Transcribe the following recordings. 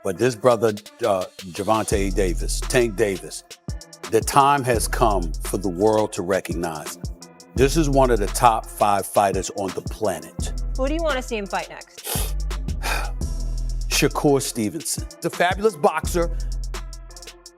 But this brother, Gervonta Davis, Tank Davis, the time has come for the world to recognize this is one of the top 5 fighters on the planet. Who do you want to see him fight next? Shakur Stevenson. He's a fabulous boxer.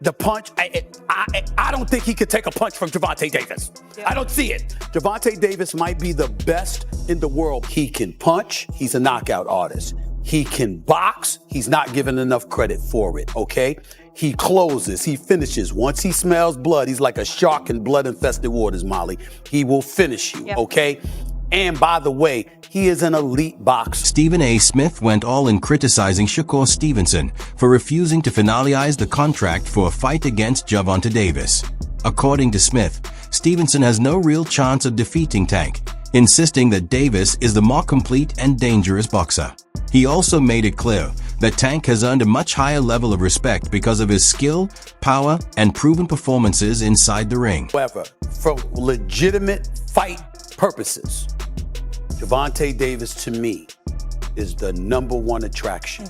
The punch, I don't think he could take a punch from Gervonta Davis. Yeah. I don't see it. Gervonta Davis might be the best in the world. He can punch. He's a knockout artist. He can box. He's not given enough credit for it, okay? He closes. He finishes. Once he smells blood, he's like a shark in blood-infested waters, Molly. He will finish you, okay? And by the way, he is an elite boxer. Stephen A. Smith went all in criticizing Shakur Stevenson for refusing to finalize the contract for a fight against Gervonta Davis. According to Smith, Stevenson has no real chance of defeating Tank, insisting that Davis is the more complete and dangerous boxer. He also made it clear that Tank has earned a much higher level of respect because of his skill, power, and proven performances inside the ring. However, for legitimate fight purposes, Gervonta Davis, to me, is the #1 attraction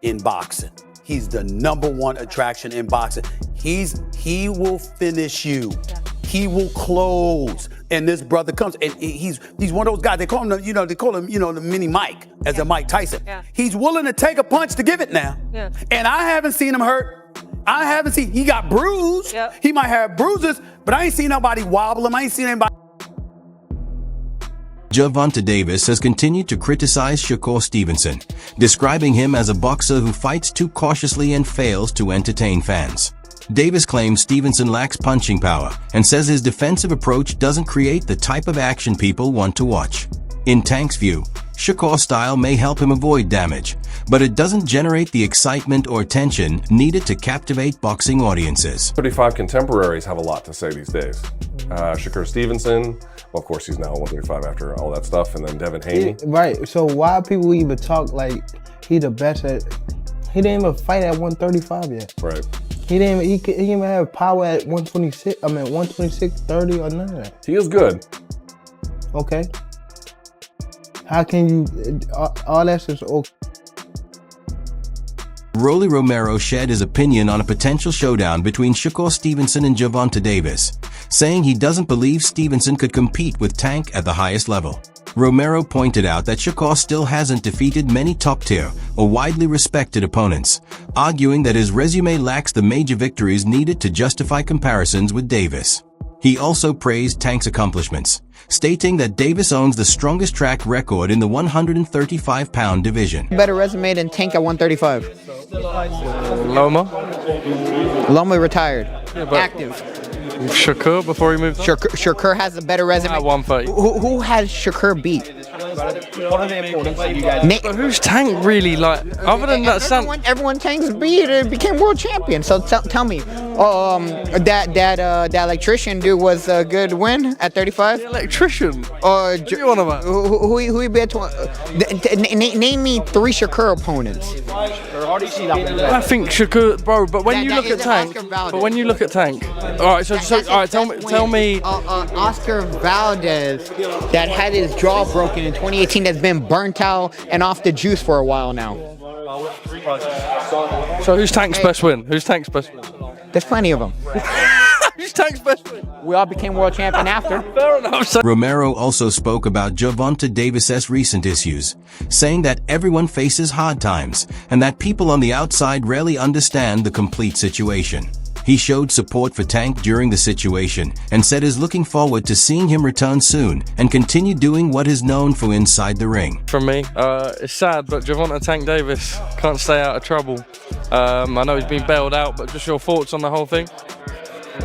in boxing. He's the #1 attraction in boxing. He will finish you. Yeah. He will close. And this brother comes, and he's one of those guys. They call him, the mini Mike, as a Mike Tyson. Yeah. He's willing to take a punch to give it now. Yeah. And I haven't seen him hurt. He got bruised. Yep. He might have bruises, but I ain't seen nobody wobble him. I ain't seen anybody. Gervonta Davis has continued to criticize Shakur Stevenson, describing him as a boxer who fights too cautiously and fails to entertain fans. Davis claims Stevenson lacks punching power and says his defensive approach doesn't create the type of action people want to watch. In Tank's view, Shakur's style may help him avoid damage, but it doesn't generate the excitement or tension needed to captivate boxing audiences. 35 contemporaries have a lot to say these days. Shakur Stevenson, well, of course he's now 135 after all that stuff, and then Devin Haney. Right, so why people even talk like he the best at, he didn't even fight at 135 yet. Right. He didn't even have power at 126, 30 or none of that. He is good. Okay. How can you, all that's just okay. Rolly Romero shared his opinion on a potential showdown between Shakur Stevenson and Gervonta Davis, saying he doesn't believe Stevenson could compete with Tank at the highest level. Romero pointed out that Shakur still hasn't defeated many top-tier or widely respected opponents, arguing that his resume lacks the major victories needed to justify comparisons with Davis. He also praised Tank's accomplishments, stating that Davis owns the strongest track record in the 135-pound division. Better resume than Tank at 135. Loma retired. Yeah, active. Shakur before he moved. Shakur has a better resume. At 130. Who has Shakur beat? But who's Tank really like? Other than that, everyone Tank's beat became world champion. So tell me, that electrician dude was a good win at 35. The electrician. What you want about? Who he beat? Name me 3 Shakur opponents. I think Shakur, bro. But when you look at Tank, all right. So tell me. Oscar Valdez that had his jaw broken in 2018 that's been burnt out and off the juice for a while now. So who's Tank's best win? Who's Tank's best win? There's plenty of them. Who's Tank's best win? We all became world champion after. Fair enough. Romero also spoke about Gervonta Davis's recent issues, saying that everyone faces hard times and that people on the outside rarely understand the complete situation. He showed support for Tank during the situation and said he's looking forward to seeing him return soon and continue doing what is known for inside the ring. From me, it's sad, but Gervonta Tank Davis can't stay out of trouble. I know he's been bailed out, but just your thoughts on the whole thing?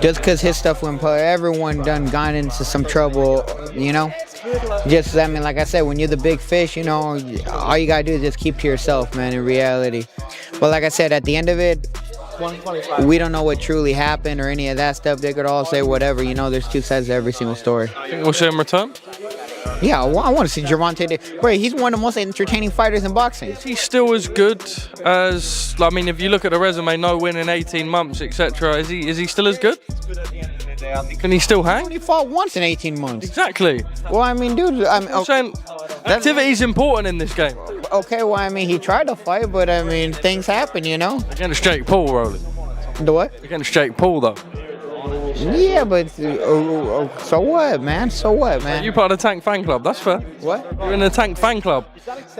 Just because his stuff went, everyone done gone into some trouble, you know? Just, I mean, like I said, when you're the big fish, you know, all you gotta do is just keep to yourself, man, in reality. But like I said, at the end of it, we don't know what truly happened or any of that stuff. They could all say whatever, you know, there's 2 sides to every single story. Think we'll see him return? Yeah, I want to see Gervonta Davis. Bro, he's one of the most entertaining fighters in boxing. Is he still as good as, I mean, if you look at the resume, no win in 18 months, etc., is he still as good? Can he still hang? He only fought once in 18 months. Exactly. Well, I mean, dude, I'm saying, Activity's important in this game. Okay, well, I mean, he tried to fight, but I mean, things happen, you know? Against Jake Paul, Rolly. The what? Against Jake Paul, though. Yeah, but so what, man? So what, man? You part of the Tank fan club, that's fair. What? You're in the Tank fan club.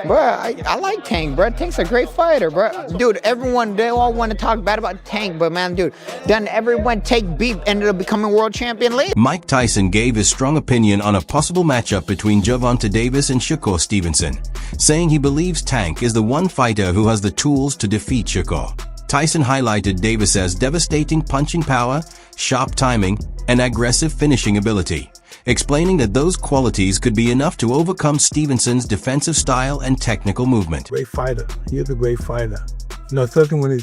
Bro, I like Tank, bro. Tank's a great fighter, bro. Dude, they all want to talk bad about Tank, but man, dude, then everyone Tank beat ended up becoming world champion later. Mike Tyson gave his strong opinion on a possible matchup between Gervonta Davis and Shakur Stevenson, saying he believes Tank is the one fighter who has the tools to defeat Shakur. Tyson highlighted Davis's devastating punching power, sharp timing, and aggressive finishing ability, explaining that those qualities could be enough to overcome Stevenson's defensive style and technical movement. Great fighter. He is a great fighter. You know, especially when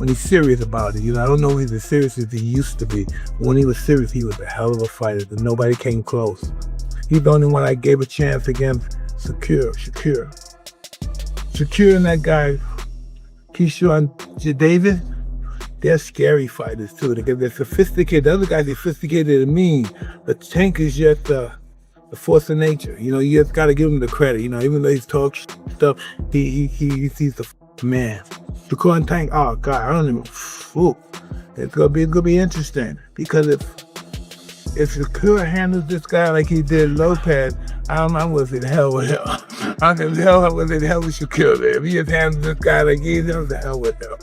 he's serious about it. You know, I don't know if he's as serious as he used to be. When he was serious, he was a hell of a fighter. Nobody came close. He's the only one I gave a chance against Shakur and that guy, Keyshawn Davis, they're scary fighters too. They're sophisticated. The other guys are sophisticated and mean. But Tank is just the force of nature. You know, you just gotta give him the credit. You know, even though he's talk stuff, he's the man. Shakur and Tank, oh God, I don't even. Ooh, it's gonna be interesting because if Shakur handles this guy like he did Lopez, I don't know what's in hell with him. I can tell what's in hell with Shakur there. If he just handles this guy like he did, the hell with him.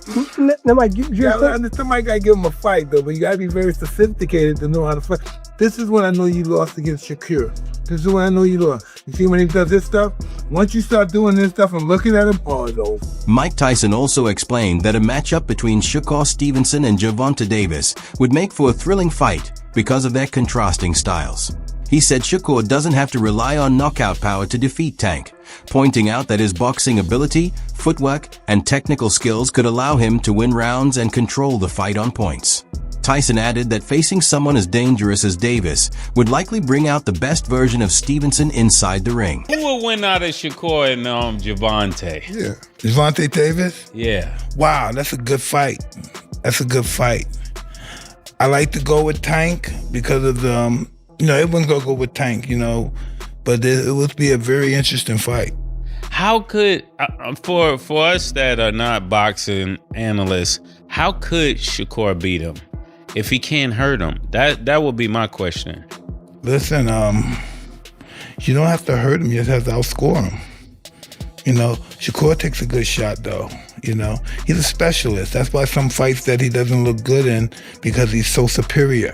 Somebody gotta give him a fight though, but you gotta be very sophisticated to know how to fight. This is when I know you lost against Shakur. This is when I know you lost. You see when he does this stuff? Once you start doing this stuff and looking at him, oh, it's over. Mike Tyson also explained that a matchup between Shakur Stevenson and Gervonta Davis would make for a thrilling fight because of their contrasting styles. He said Shakur doesn't have to rely on knockout power to defeat Tank, pointing out that his boxing ability, footwork, and technical skills could allow him to win rounds and control the fight on points. Tyson added that facing someone as dangerous as Davis would likely bring out the best version of Stevenson inside the ring. Who will win out of Shakur and Gervonta? Yeah. Gervonta Davis? Yeah. Wow, that's a good fight. That's a good fight. I like to go with Tank because of the, everyone's going to go with Tank, but it would be a very interesting fight. How could, for us that are not boxing analysts, how could Shakur beat him? If he can't hurt him, that would be my question. Listen, you don't have to hurt him, you just have to outscore him. Shakur takes a good shot though. He's a specialist. That's why some fights that he doesn't look good in, because he's so superior.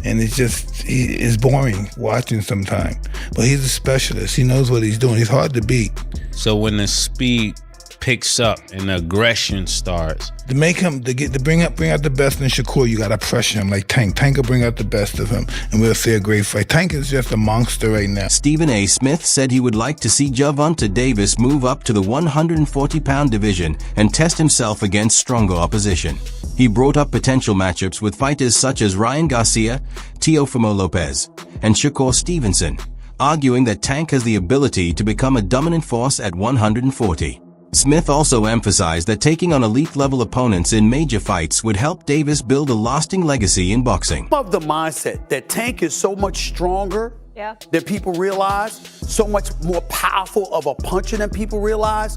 And it's boring watching sometimes. But he's a specialist. He knows what he's doing. He's hard to beat. So when the speed picks up and the aggression starts, to bring out the best in Shakur, you gotta pressure him like Tank. Tank will bring out the best of him, and we'll see a great fight. Tank is just a monster right now. Stephen A. Smith said he would like to see Gervonta Davis move up to the 140-pound division and test himself against stronger opposition. He brought up potential matchups with fighters such as Ryan Garcia, Teofimo Lopez, and Shakur Stevenson, arguing that Tank has the ability to become a dominant force at 140. Smith also emphasized that taking on elite-level opponents in major fights would help Davis build a lasting legacy in boxing. Of the mindset that Tank is so much stronger than people realize, so much more powerful of a puncher than people realize.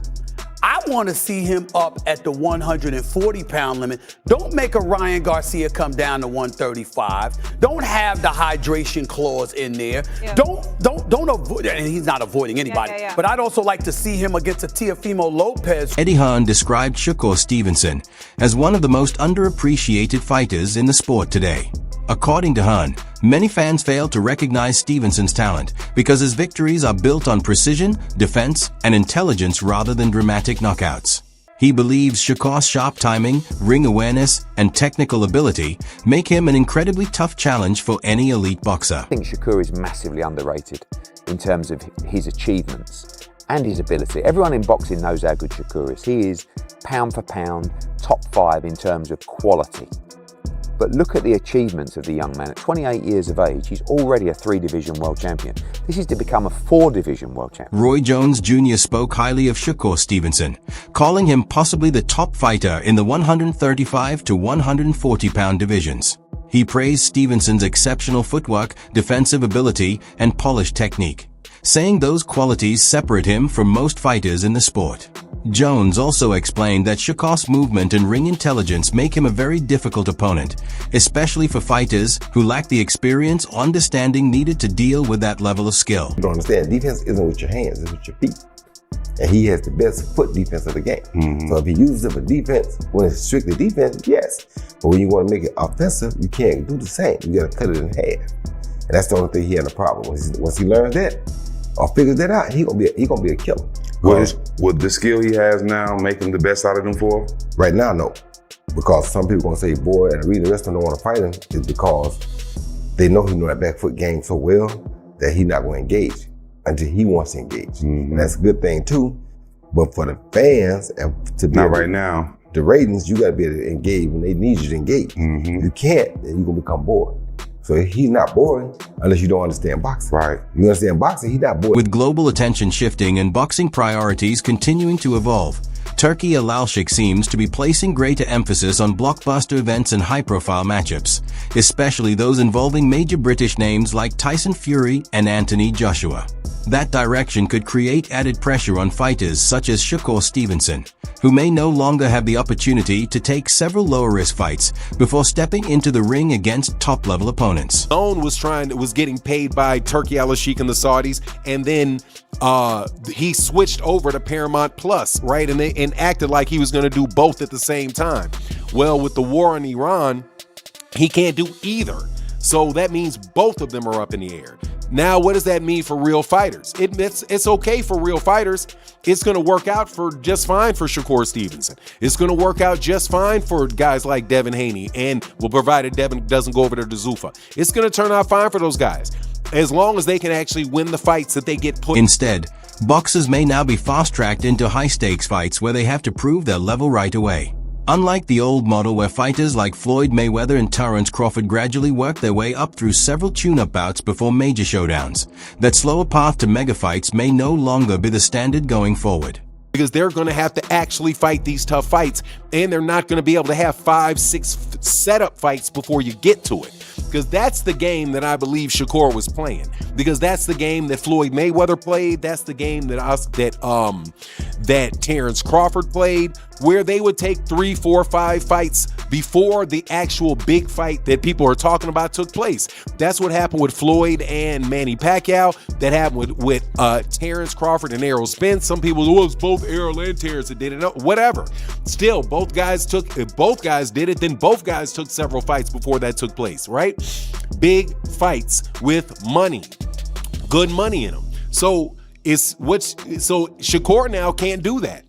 I want to see him up at the 140-pound limit. Don't make a Ryan Garcia come down to 135. Don't have the hydration clause in there. Yeah. Don't avoid, and he's not avoiding anybody. But I'd also like to see him against a Teofimo Lopez. Eddie Hearn described Shakur Stevenson as one of the most underappreciated fighters in the sport today. According to Hearn, many fans fail to recognize Stevenson's talent because his victories are built on precision, defense, and intelligence rather than dramatic knockouts. He believes Shakur's sharp timing, ring awareness, and technical ability make him an incredibly tough challenge for any elite boxer. I think Shakur is massively underrated in terms of his achievements and his ability. Everyone in boxing knows how good Shakur is. He is pound for pound, top 5 in terms of quality. But look at the achievements of the young man. At 28 years of age, he's already a 3-division world champion. This is to become a 4-division world champion. Roy Jones Jr. spoke highly of Shakur Stevenson, calling him possibly the top fighter in the 135 to 140-pound divisions. He praised Stevenson's exceptional footwork, defensive ability, and polished technique, saying those qualities separate him from most fighters in the sport. Jones also explained that Shakur's movement and ring intelligence make him a very difficult opponent, especially for fighters who lack the experience or understanding needed to deal with that level of skill. You don't understand, defense isn't with your hands, it's with your feet. And he has the best foot defense of the game. So if he uses it for defense, when it's strictly defense, yes. But when you want to make it offensive, you can't do the same. You got to cut it in half. And that's the only thing he had a problem with. Once he learns that or figures that out, he gonna be a killer. Would the skill he has now make him the best out of them four? Right now, no. Because some people gonna say, boy, and the reason the rest of them don't want to fight him is because they know he know that back foot game so well that he's not gonna engage until he wants to engage. And that's a good thing too. But for the fans, and to be not right now, the ratings, you gotta be able to engage when they need you to engage. You can't, then you're gonna become bored. So he's not boring unless you don't understand boxing. Right. You understand boxing, he's not boring. With global attention shifting and boxing priorities continuing to evolve, Turki Alalshik seems to be placing greater emphasis on blockbuster events and high-profile matchups, especially those involving major British names like Tyson Fury and Anthony Joshua. That direction could create added pressure on fighters such as Shakur Stevenson, who may no longer have the opportunity to take several lower-risk fights before stepping into the ring against top-level opponents. Zone was getting paid by Turki Alalshik and the Saudis, and then he switched over to Paramount Plus, right? And acted like he was going to do both at the same time. Well, with the war in Iran, he can't do either. So that means both of them are up in the air. Now, what does that mean for real fighters? It's okay for real fighters. It's going to work out for just fine for Shakur Stevenson. It's going to work out just fine for guys like Devin Haney, and provided Devin doesn't go over to Zuffa. It's going to turn out fine for those guys, as long as they can actually win the fights that they get put. Instead, boxers may now be fast-tracked into high-stakes fights where they have to prove their level right away. Unlike the old model where fighters like Floyd Mayweather and Terence Crawford gradually worked their way up through several tune-up bouts before major showdowns, that slower path to mega fights may no longer be the standard going forward. Because they're going to have to actually fight these tough fights, and they're not going to be able to have 5-6 setup fights before you get to it. Because that's the game that I believe Shakur was playing. Because that's the game that Floyd Mayweather played. That's the game that Terence Crawford played, where they would take 3, 4, 5 fights before the actual big fight that people are talking about took place. That's what happened with Floyd and Manny Pacquiao. That happened with Terence Crawford and Errol Spence. Some people, it was both Errol and Terence that did it. No, whatever. Still, if both guys did it, then both guys took several fights before that took place, right? Big fights with money, good money in them. So Shakur now can't do that.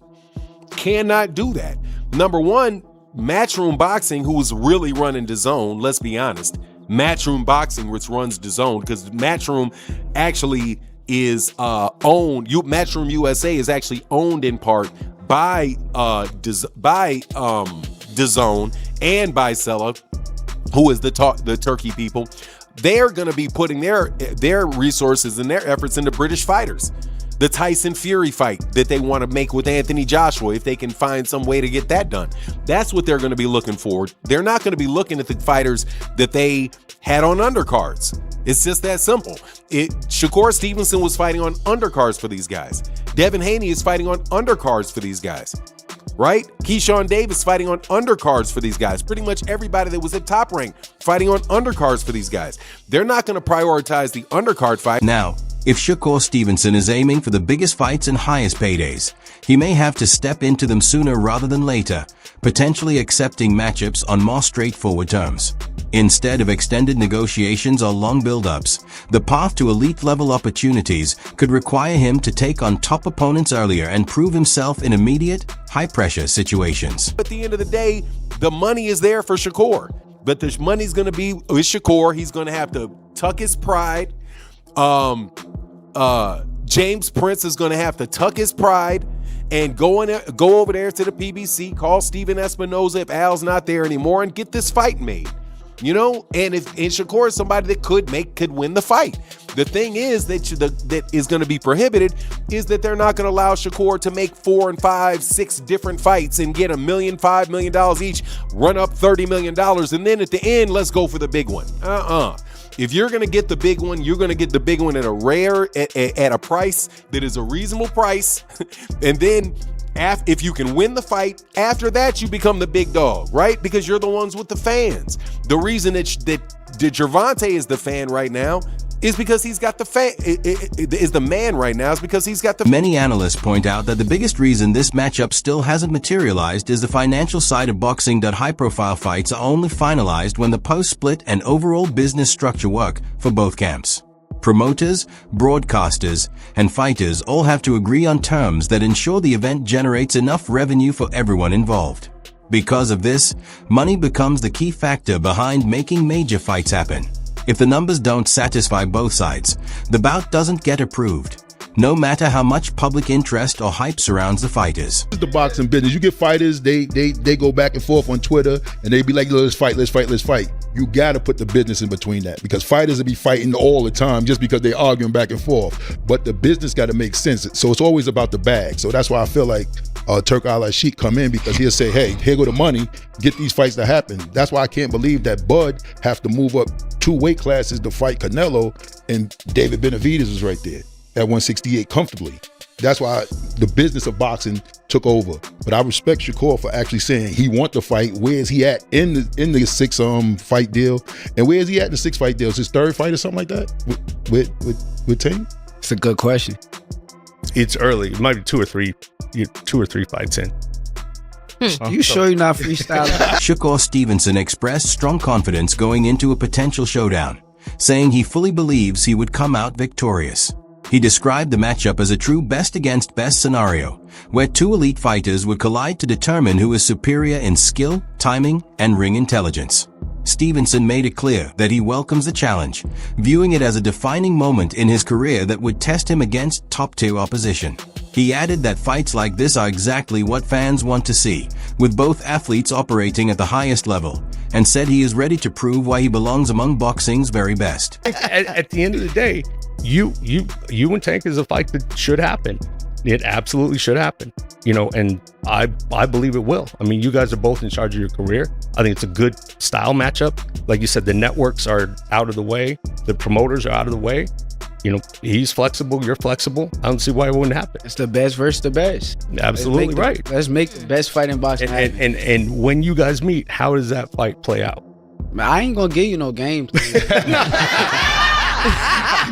Cannot do that. Number one, Matchroom Boxing, who was really running DAZN, let's be honest. Matchroom Boxing, which runs DAZN, because Matchroom actually is owned. Matchroom USA is actually owned in part by DAZN and by Sella, who is the Turkey people. They're going to be putting their resources and their efforts into British fighters. The Tyson Fury fight that they want to make with Anthony Joshua, if they can find some way to get that done. That's what they're going to be looking for. They're not going to be looking at the fighters that they had on undercards. It's just that simple. Shakur Stevenson was fighting on undercards for these guys. Devin Haney is fighting on undercards for these guys, right? Keyshawn Davis fighting on undercards for these guys. Pretty much everybody that was at Top Rank fighting on undercards for these guys. They're not going to prioritize the undercard fight. Now, if Shakur Stevenson is aiming for the biggest fights and highest paydays, he may have to step into them sooner rather than later, potentially accepting matchups on more straightforward terms. Instead of extended negotiations or long build-ups, the path to elite-level opportunities could require him to take on top opponents earlier and prove himself in immediate, high-pressure situations. At the end of the day, the money is there for Shakur, but the money's going to be with Shakur. He's going to have to tuck his pride. James Prince is going to have to tuck his pride and go over there to the PBC, call Steven Espinoza if Al's not there anymore, and get this fight made. You know, and Shakur is somebody that could win the fight. The thing is that is going to be prohibited is that they're not going to allow Shakur to make 4 and 5, 6 different fights and get $1 million, $5 million each, run up $30 million, and then at the end, let's go for the big one. If you're going to get the big one, you're going to get the big one at a price that is a reasonable price. And then if you can win the fight, after that, you become the big dog, right? Because you're the ones with the fans. The reason that Gervonta is the fan right now is because he's got the Many analysts point out that the biggest reason this matchup still hasn't materialized is the financial side of boxing, that high-profile fights are only finalized when the post-split and overall business structure work for both camps. Promoters, broadcasters, and fighters all have to agree on terms that ensure the event generates enough revenue for everyone involved. Because of this, money becomes the key factor behind making major fights happen. If the numbers don't satisfy both sides, the bout doesn't get approved, no matter how much public interest or hype surrounds the fighters. This is the boxing business. You get fighters, they go back and forth on Twitter, and they be like, let's fight. You got to put the business in between that, because fighters will be fighting all the time just because they're arguing back and forth. But the business got to make sense. So it's always about the bag. So that's why I feel like Turk Al-Sheikh come in, because he'll say, hey, here go the money, get these fights to happen. That's why I can't believe that Bud have to move up 2 weight classes to fight Canelo, and David Benavidez was right there at 168 comfortably. That's why the business of boxing took over. But I respect Shakur for actually saying he want the fight. Where is he at in the 6 fight deal? And where is he at in the 6 fight deal? Is his 3rd fight or something like that with Tank? It's a good question. It's early. It might be 2 or 3 fights in. You sure you're not freestyling? Shakur Stevenson expressed strong confidence going into a potential showdown, saying he fully believes he would come out victorious. He described the matchup as a true best against best scenario, where 2 elite fighters would collide to determine who is superior in skill, timing, and ring intelligence. Stevenson made it clear that he welcomes the challenge, viewing it as a defining moment in his career that would test him against top-tier opposition. He added that fights like this are exactly what fans want to see, with both athletes operating at the highest level, and said he is ready to prove why he belongs among boxing's very best. At the end of the day, you and Tank is a fight that should happen. It absolutely should happen, and I believe it will. I mean, you guys are both in charge of your career. I think it's a good style matchup. Like you said, the networks are out of the way. The promoters are out of the way. He's flexible, you're flexible. I don't see why it wouldn't happen. It's the best versus the best. Absolutely right. Let's make the best fight in boxing. And when you guys meet, how does that fight play out? Man, I ain't gonna give you no game plan.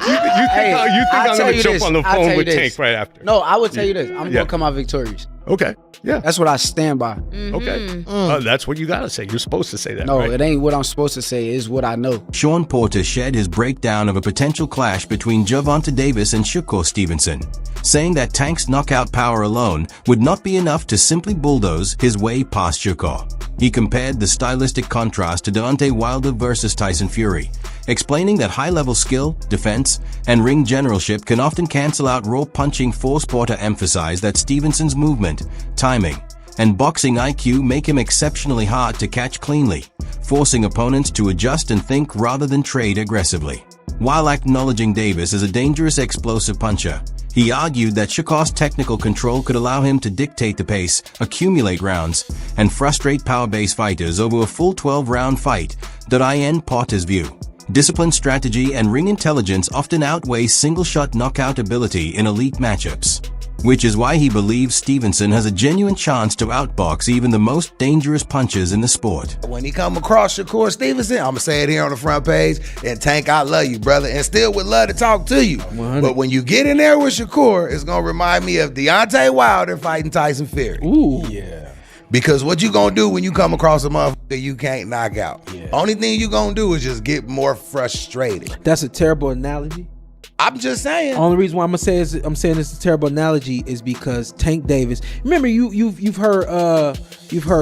You think I'm going to jump on the phone with Tank right after? No, I would tell you this. I'm going to come out victorious. Okay. Yeah. That's what I stand by. Okay. That's what you got to say. You're supposed to say that, No, right? It ain't what I'm supposed to say. It's what I know. Sean Porter shared his breakdown of a potential clash between Gervonta Davis and Shakur Stevenson, saying that Tank's knockout power alone would not be enough to simply bulldoze his way past Shakur. He compared the stylistic contrast to Deontay Wilder versus Tyson Fury, explaining that high-level skill, defense, and ring generalship can often cancel out raw punching. Porter emphasized that Stevenson's movement, timing, and boxing IQ make him exceptionally hard to catch cleanly, forcing opponents to adjust and think rather than trade aggressively. While acknowledging Davis as a dangerous explosive puncher, he argued that Shakur's technical control could allow him to dictate the pace, accumulate rounds, and frustrate power-based fighters over a full 12-round fight. In Porter's view, discipline, strategy, and ring intelligence often outweigh single-shot knockout ability in elite matchups, which is why he believes Stevenson has a genuine chance to outbox even the most dangerous punchers in the sport. When he come across Shakur Stevenson, I'm going to say it here on the front page, and Tank, I love you, brother, and still would love to talk to you. 100. But when you get in there with Shakur, it's going to remind me of Deontay Wilder fighting Tyson Fury. Ooh. Yeah. Because what you gonna do when you come across a motherfucker you can't knock out? Yeah. Only thing you gonna do is just get more frustrated. That's a terrible analogy. I'm just saying. Only reason why I'm saying it's a terrible analogy is because Tank Davis. Remember, you've heard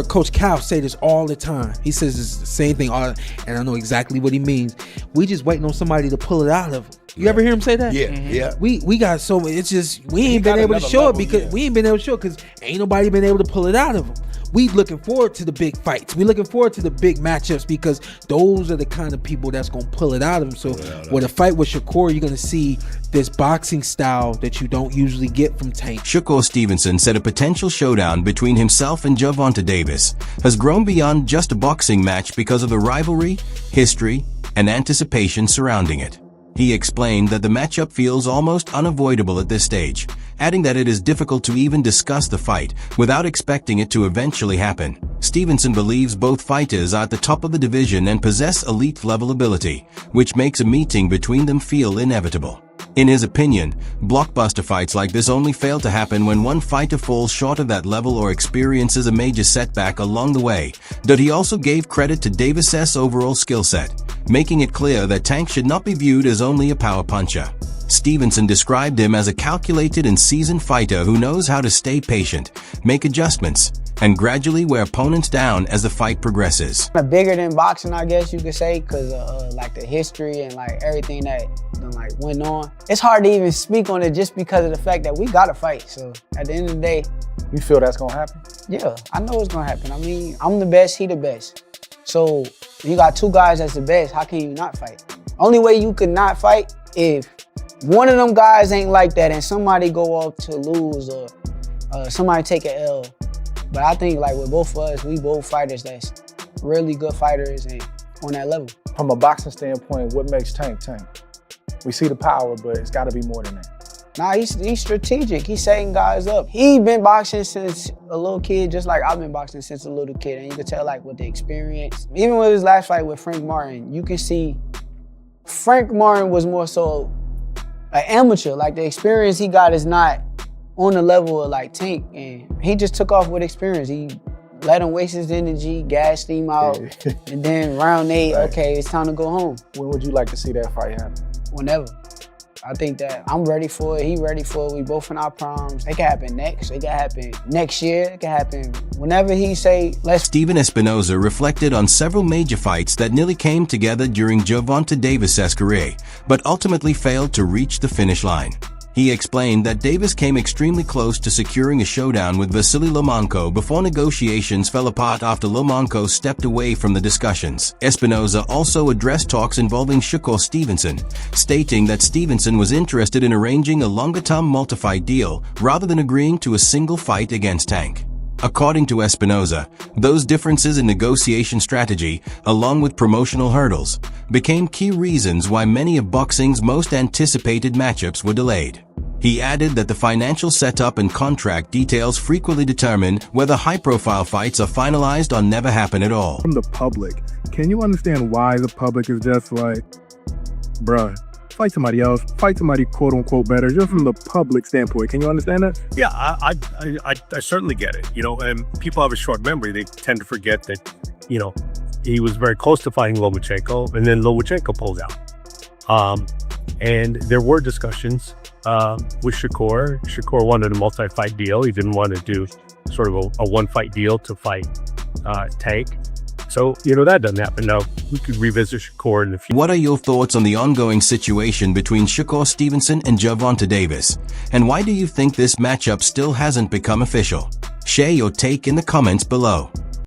Coach Cal say this all the time. He says it's the same thing, and I know exactly what he means. We just waiting on somebody to pull it out of him. You ever hear him say that? Yeah, yeah. We got so much. It's just we ain't been able to show it because we ain't been able to show it because ain't nobody been able to pull it out of him. We looking forward to the big fights. We looking forward to the big matchups because those are the kind of people that's gonna pull it out of him. So with a fight with Shakur, you're gonna see this boxing style that you don't usually get from Tank. Shakur Stevenson said a potential showdown between himself and Gervonta Davis has grown beyond just a boxing match because of the rivalry, history, and anticipation surrounding it. He explained that the matchup feels almost unavoidable at this stage, adding that it is difficult to even discuss the fight without expecting it to eventually happen. Stevenson believes both fighters are at the top of the division and possess elite-level ability, which makes a meeting between them feel inevitable. In his opinion, blockbuster fights like this only fail to happen when one fighter falls short of that level or experiences a major setback along the way, though he also gave credit to Davis' overall skill set, making it clear that Tank should not be viewed as only a power puncher. Stevenson described him as a calculated and seasoned fighter who knows how to stay patient, make adjustments, and gradually wear opponents down as the fight progresses. Bigger than boxing, I guess you could say, because like the history and like everything that like went on. It's hard to even speak on it just because of the fact that we gotta fight. So at the end of the day, you feel that's gonna happen? Yeah, I know it's gonna happen. I mean, I'm the best, he the best. So you got two guys that's the best. How can you not fight? Only way you could not fight if one of them guys ain't like that and somebody go off to lose or somebody take an L. But I think like with both of us, we both fighters that's really good fighters and on that level. From a boxing standpoint, what makes Tank Tank? We see the power, but it's gotta be more than that. Nah, he's strategic. He's setting guys up. He been boxing since a little kid, just like I've been boxing since a little kid. And you can tell like with the experience. Even with his last fight with Frank Martin, you can see Frank Martin was more so an amateur. Like the experience he got is not on the level of like Tank, and he just took off with experience. He let him waste his energy, gassed him out, and then round 8, okay, it's time to go home. When would you like to see that fight happen? Whenever. I think that I'm ready for it, he ready for it, we both in our primes. It can happen next, it can happen next year, it can happen whenever he say, let's. Steven Espinoza reflected on several major fights that nearly came together during Gervonta Davis' career, but ultimately failed to reach the finish line. He explained that Davis came extremely close to securing a showdown with Vasily Lomachenko before negotiations fell apart after Lomachenko stepped away from the discussions. Espinoza also addressed talks involving Shakur Stevenson, stating that Stevenson was interested in arranging a longer-term multi-fight deal rather than agreeing to a single fight against Tank. According to Espinoza, those differences in negotiation strategy, along with promotional hurdles, became key reasons why many of boxing's most anticipated matchups were delayed. He added that the financial setup and contract details frequently determine whether high-profile fights are finalized or never happen at all. From the public, can you understand why the public is just like, bruh, fight somebody else, fight somebody quote-unquote better, just from the public standpoint? Can you understand that? Yeah, I certainly get it. You know, and people have a short memory. They tend to forget that, you know, he was very close to fighting Lomachenko, and then Lomachenko pulled out. And there were discussions with Shakur. Shakur wanted a multi-fight deal. He didn't want to do sort of a one-fight deal to fight Tank. So, you know, that doesn't happen. Now, we could revisit Shakur in the future. What are your thoughts on the ongoing situation between Shakur Stevenson and Gervonta Davis? And why do you think this matchup still hasn't become official? Share your take in the comments below.